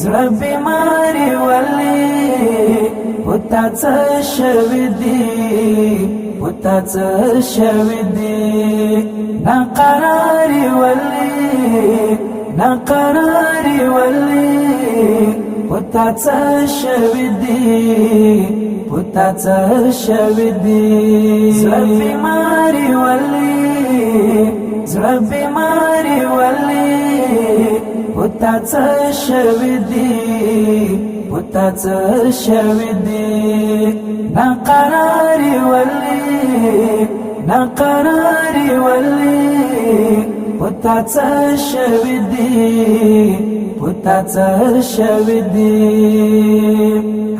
زړه بیماری ولی پتا څه شوی دی ناقراری ولی پتا څه شوی دی زړه بیماری ولی پتا څه شوی دی ناقراری ولی پتا څه شوی دی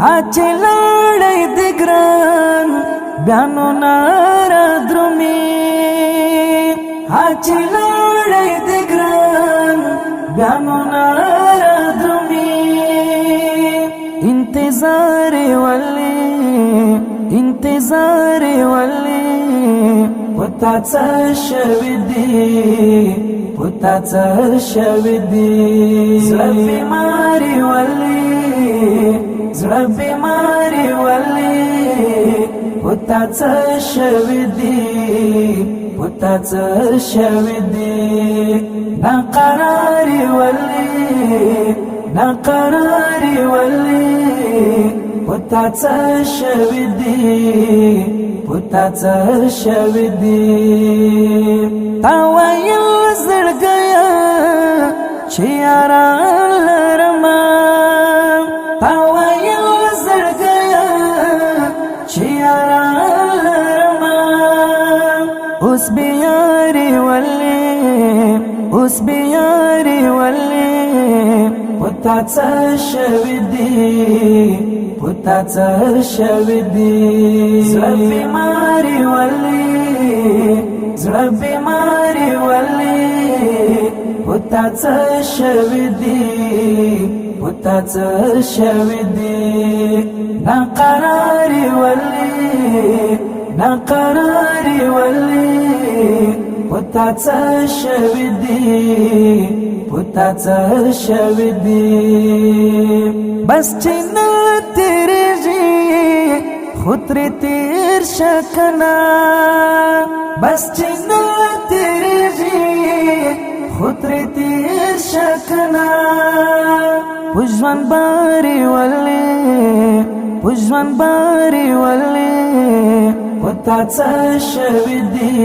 هاچې لړۍ د ګران بیانو ناره درومي هاچې لړۍ د ګران بیانو ناره درومي انتظار ولی پتا څه شوی دی زړه بیماری ولی پتا څه شوی دی ناقراری ولی پتا څه شوی دی تا ویل زړګیا چې یاران لرما تا ویل زړګیا چې یاران لرما اوس بیاري ولی پتا څه شوی دی زړه بیماری ولی پتا څه شوی دی ناقراری ولی پتا څه شوی دی بس چې نه تیریږي خو ترې تیر شکنا بس چې نه تیریږي خو ترې تیر شکنا په ژوند باري ولی پتا څه شوی دی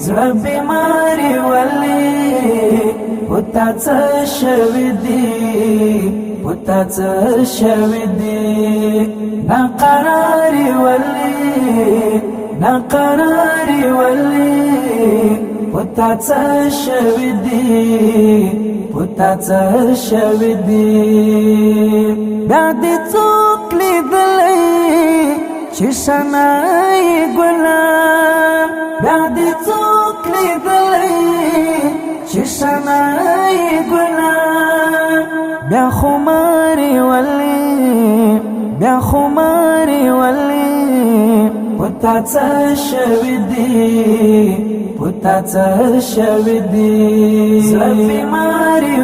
زړه بیماری ولی پتا څه شوی دی ناقراری ولی پتا څه شوی دی بیا دې څوک لیدلی چې شنای ګلان بیا دې څوک لیدلی چې شنای ګلان بیا خماري ولی پتا څه شوی دی زړه بیماری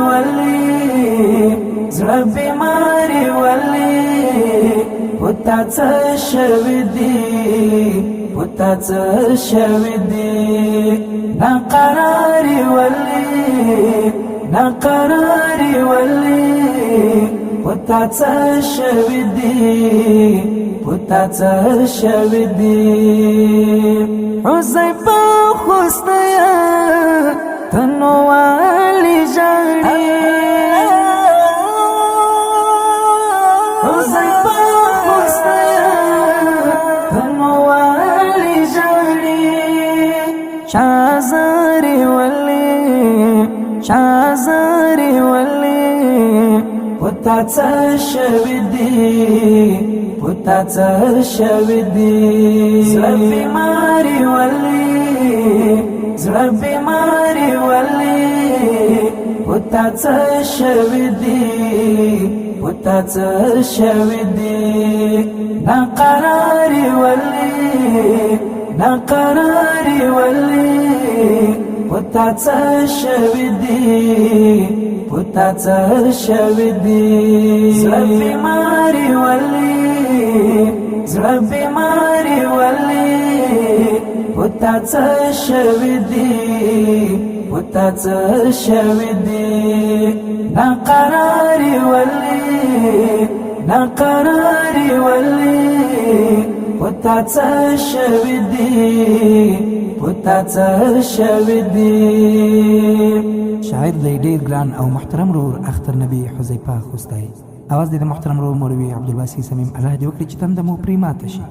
ولی پتا څه شوی دی ناقراری ولی پتا څه شوی دی حذیفه خوستیا تنو والی جاړي حذیفه خوستیا تنو والی جاړي شازاری ولی پتا څه شوی دی زړه بیماری ولی پتا څه شوی دی ناقراری ولی ناقراري ولي پتا څه شوي دي پتا څه شوي دي زړه بیماري ولي زړه بیماري ولي پتا څه شوي دي پتا څه شوي دي ناقراري ولي ناقراري ولي پتا څه شوي دي پتا څه شوي دي. شاعر دی ډیر ګران او محترم رور اختر نبی حذیفه خوستای. اواز د محترم رور مولوی عبدالباسي سمیم الله دې وکړي چې تنده مو پرې ماته شي.